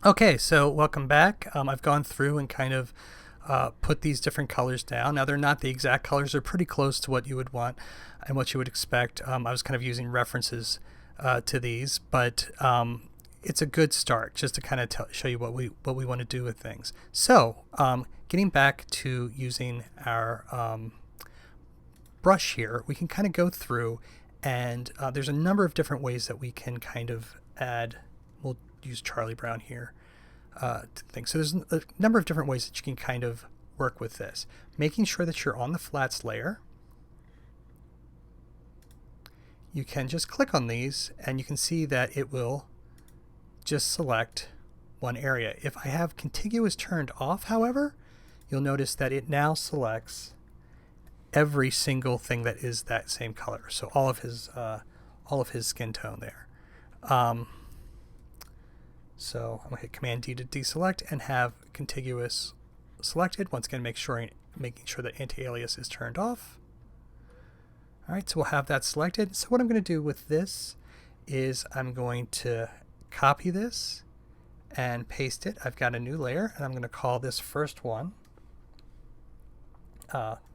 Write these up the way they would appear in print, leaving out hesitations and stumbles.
Okay, so welcome back. I've gone through and kind of put these different colors down. Now they're not the exact colors, they're pretty close to what you would want and what you would expect. I was kind of using references to these, but it's a good start just to kind of show you what we want to do with things. So getting back to using our brush here, we can kind of go through and there's a number of different ways that we can kind of add. We'll use Charlie Brown here to think. So there's a number of different ways that you can kind of work with this. Making sure that you're on the flats layer. You can just click on these and you can see that it will just select one area. If I have contiguous turned off, however, you'll notice that it now selects every single thing that is that same color. So all of his skin tone there. So I'm going to hit Command D to deselect and have contiguous selected. Once again, making sure that anti-alias is turned off. All right, so we'll have that selected. So what I'm going to do with this is I'm going to copy this and paste it. I've got a new layer, and I'm going to call this first one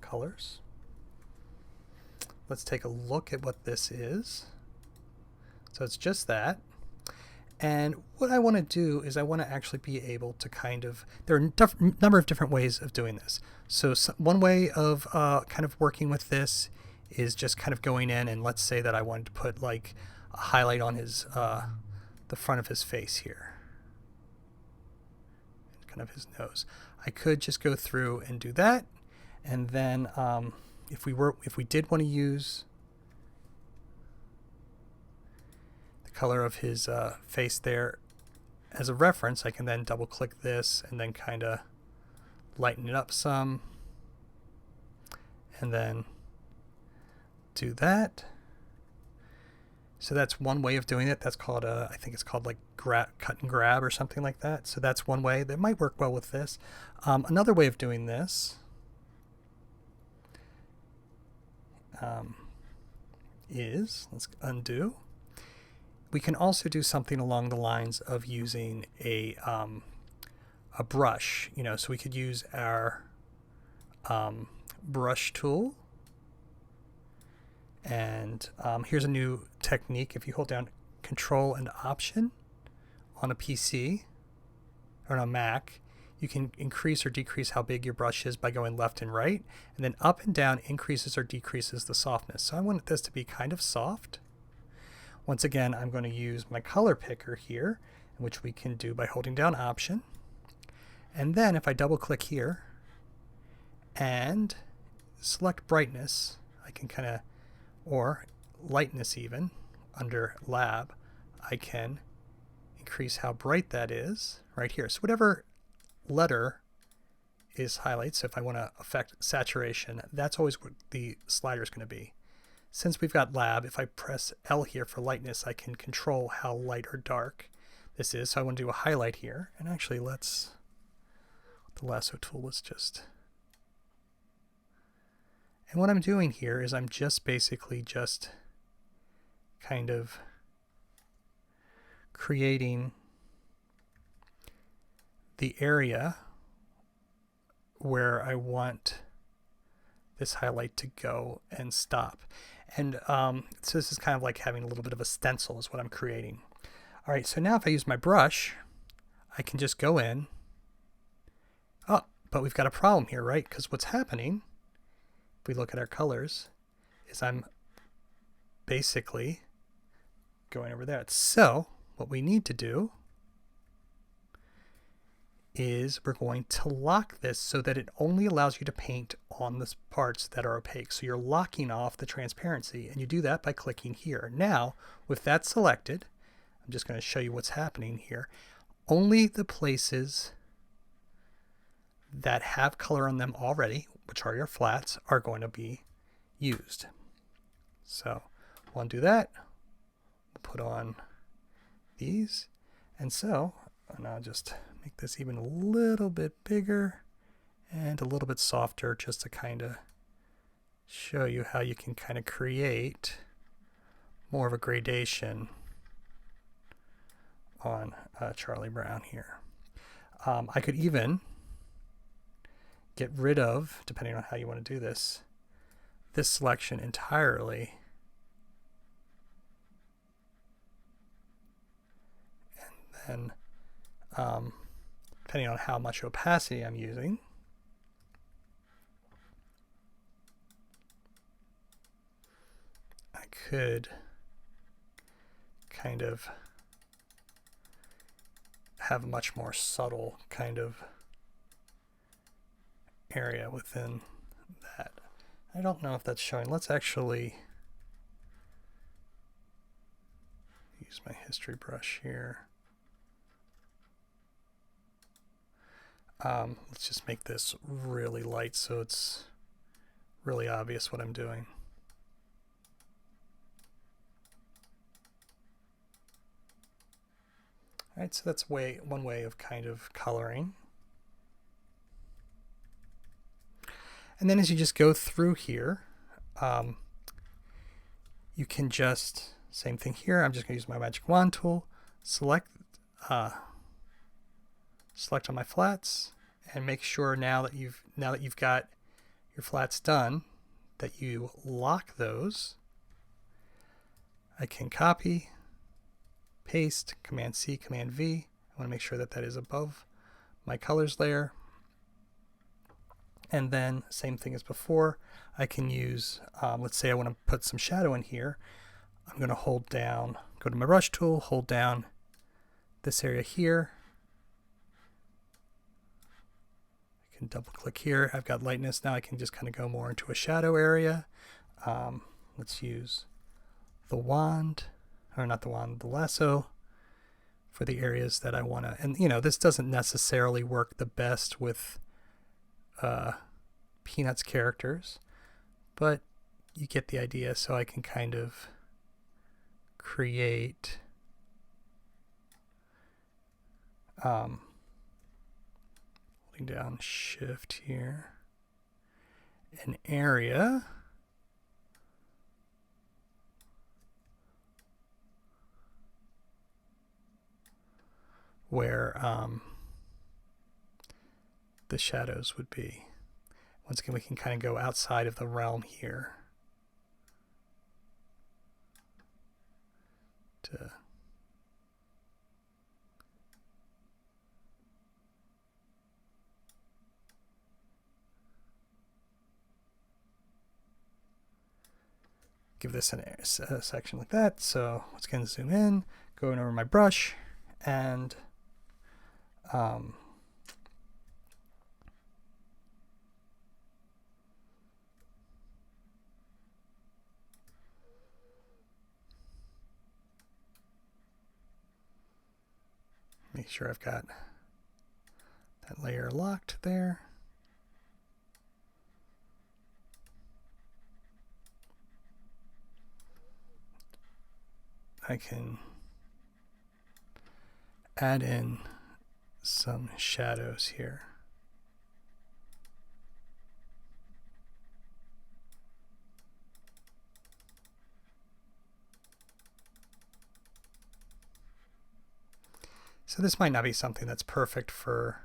colors. Let's take a look at what this is. So it's just that. And what I want to do is I want to actually be able to kind of, there are a number of different ways of doing this. So one way of kind of working with this is just kind of going in and let's say that I wanted to put like a highlight on his, the front of his face here. Kind of his nose. I could just go through and do that. And then if we did want to use color of his face there as a reference, I can then double click this and then kind of lighten it up some and then do that. So that's one way of doing it. That's called I think it's called like cut and grab or something like that. So that's one way that might work well with this. Another way of doing this is, let's undo. We can also do something along the lines of using a brush, so we could use our brush tool. And here's a new technique. If you hold down Control and Option on a PC or on a Mac, you can increase or decrease how big your brush is by going left and right. And then up and down increases or decreases the softness. So I want this to be kind of soft. Once again, I'm going to use my color picker here, which we can do by holding down Option. And then if I double click here and select brightness, I can kind of, or lightness even, under Lab, I can increase how bright that is right here. So whatever letter is highlighted, so if I want to affect saturation, that's always what the slider is going to be. Since we've got Lab, if I press L here for lightness, I can control how light or dark this is. So I want to do a highlight here. And actually, the lasso tool, let's just... And what I'm doing here is I'm just basically just kind of creating the area where I want this highlight to go and stop. And so this is kind of like having a little bit of a stencil is what I'm creating. All right, so now if I use my brush, I can just go in. Oh, but we've got a problem here, right? Because what's happening, if we look at our colors, is I'm basically going over there. So what we need to do is we're going to lock this so that it only allows you to paint on the parts that are opaque. So you're locking off the transparency, and you do that by clicking here. Now, with that selected, I'm just going to show you what's happening here. Only the places that have color on them already, which are your flats, are going to be used. So we'll undo that. We'll put on these. And so, and I'll just make this even a little bit bigger and a little bit softer just to kind of show you how you can kind of create more of a gradation on Charlie Brown here. I could even get rid of, depending on how you want to do this selection entirely. And then, depending on how much opacity I'm using, I could kind of have a much more subtle kind of area within that. I don't know if that's showing. Let's actually use my history brush here. Let's just make this really light so it's really obvious what I'm doing. All right, so that's one way of kind of coloring. And then as you just go through here, you can just, same thing here, I'm just going to use my magic wand tool, select on my flats, and make sure now that you've got your flats done, that you lock those. I can copy, paste, Command C, Command V. I want to make sure that that is above my colors layer. And then same thing as before, I can use, let's say I want to put some shadow in here. I'm going to hold down, go to my brush tool, hold down this area here. I can double click here. I've got lightness. Now I can just kind of go more into a shadow area. Let's use the wand, or not the wand, the lasso for the areas that I want to. And you know, this doesn't necessarily work the best with Peanuts characters, but you get the idea. So I can kind of create holding down shift here, an area where the shadows would be. Once again, we can kind of go outside of the realm here to give this a section like that. So let's kind of zoom in, going over my brush, and make sure I've got that layer locked there. I can add in some shadows here. So this might not be something that's perfect for,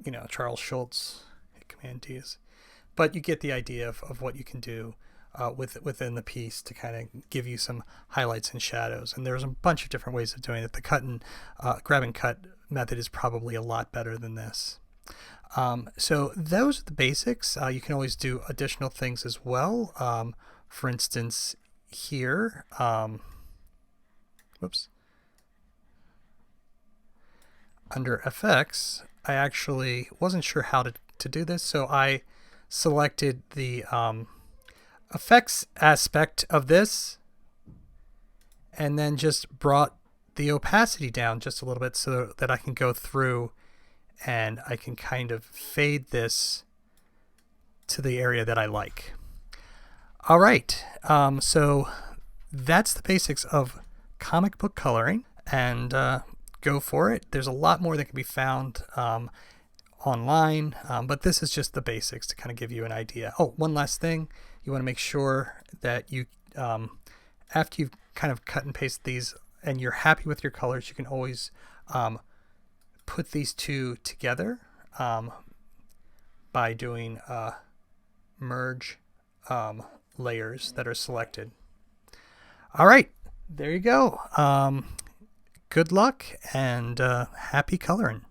you know, Charles Schulz, hit Command D's, but you get the idea of what you can do within the piece to kind of give you some highlights and shadows. And there's a bunch of different ways of doing it. The cut and grab and cut method is probably a lot better than this. So those are the basics. You can always do additional things as well. For instance, here, whoops. Under FX, I actually wasn't sure how to do this, so I selected the effects aspect of this and then just brought the opacity down just a little bit so that I can go through and I can kind of fade this to the area that I like. All right, so that's the basics of comic book coloring, and go for it. There's a lot more that can be found online, but this is just the basics to kind of give you an idea. Oh, one last thing. You want to make sure that you, after you've kind of cut and paste these and you're happy with your colors, you can always put these two together by doing merge layers that are selected. All right, there you go. Good luck and happy coloring.